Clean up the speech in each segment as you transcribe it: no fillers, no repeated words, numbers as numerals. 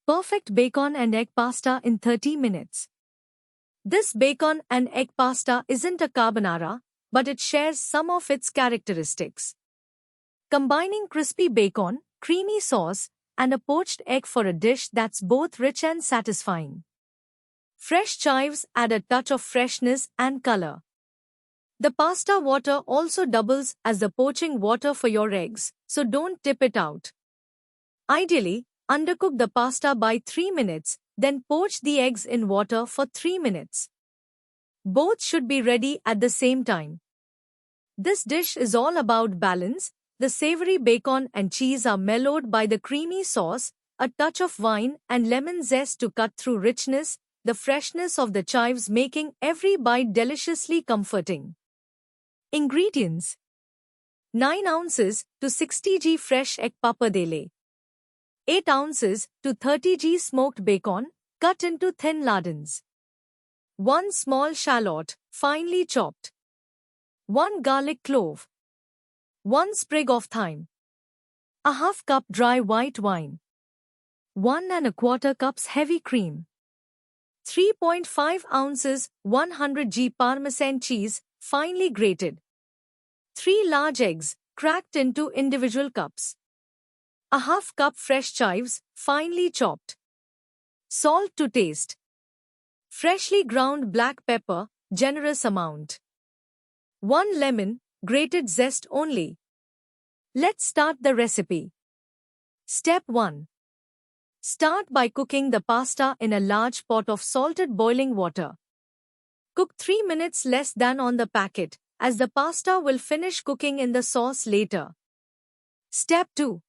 Perfect bacon and egg pasta in 30 minutes. This bacon and egg pasta isn't a carbonara, but it shares some of its characteristics. Combining crispy bacon, creamy sauce, and a poached egg for a dish that's both rich and satisfying. Fresh chives add a touch of freshness and color. The pasta water also doubles as the poaching water for your eggs, so don't tip it out. Ideally, undercook the pasta by 3 minutes, then poach the eggs in water for 3 minutes. Both should be ready at the same time. This dish is all about balance. The savory bacon and cheese are mellowed by the creamy sauce, a touch of wine and lemon zest to cut through richness, the freshness of the chives making every bite deliciously comforting. Ingredients: 9 ounces to 60 g fresh egg pappardelle, 8 ounces to 30 g smoked bacon, cut into thin lardons, 1 small shallot, finely chopped, 1 garlic clove, 1 sprig of thyme, a half cup dry white wine, 1 1/4 cups heavy cream, 3.5 ounces 100 g Parmesan cheese, finely grated, 3 large eggs, cracked into individual cups, a half cup fresh chives, finely chopped, salt to taste, freshly ground black pepper, generous amount, 1 lemon, grated zest only. Let's start the recipe. Step 1. Start by cooking the pasta in a large pot of salted boiling water. Cook 3 minutes less than on the packet, as the pasta will finish cooking in the sauce later. Step 2.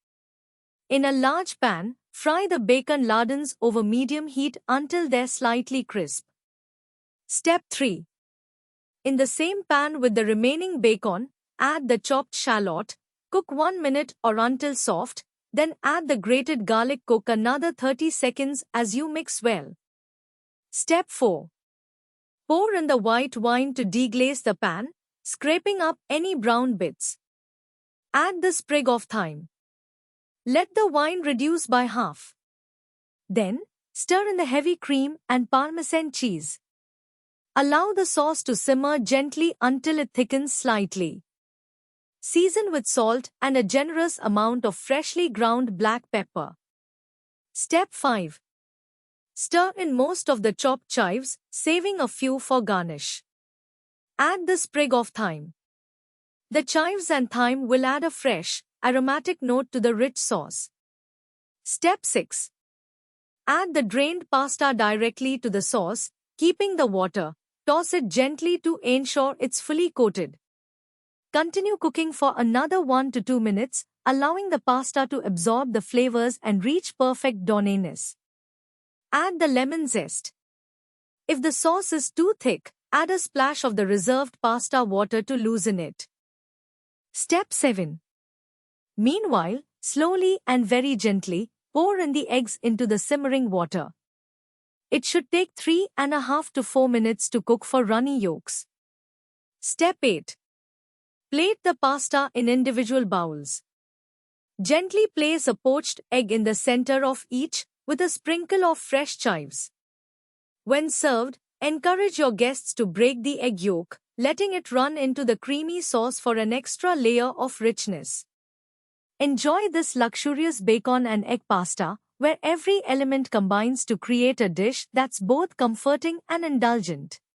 In a large pan, fry the bacon lardons over medium heat until they're slightly crisp. Step 3. In the same pan with the remaining bacon, add the chopped shallot, cook 1 minute or until soft, then add the grated garlic, cook another 30 seconds as you mix well. Step 4. Pour in the white wine to deglaze the pan, scraping up any brown bits. Add the sprig of thyme. Let the wine reduce by half. Then, stir in the heavy cream and Parmesan cheese. Allow the sauce to simmer gently until it thickens slightly. Season with salt and a generous amount of freshly ground black pepper. Step 5. Stir in most of the chopped chives, saving a few for garnish. Add the sprig of thyme. The chives and thyme will add a fresh, aromatic note to the rich sauce. Step 6. Add the drained pasta directly to the sauce, keeping the water. Toss it gently to ensure it's fully coated. Continue cooking for another 1 to 2 minutes, allowing the pasta to absorb the flavors and reach perfect doughness. Add the lemon zest. If the sauce is too thick, add a splash of the reserved pasta water to loosen it. Step 7. Meanwhile, slowly and very gently, pour in the eggs into the simmering water. It should take 3.5 to 4 minutes to cook for runny yolks. Step 8. Plate the pasta in individual bowls. Gently place a poached egg in the center of each, with a sprinkle of fresh chives. When served, encourage your guests to break the egg yolk, letting it run into the creamy sauce for an extra layer of richness. Enjoy this luxurious bacon and egg pasta, where every element combines to create a dish that's both comforting and indulgent.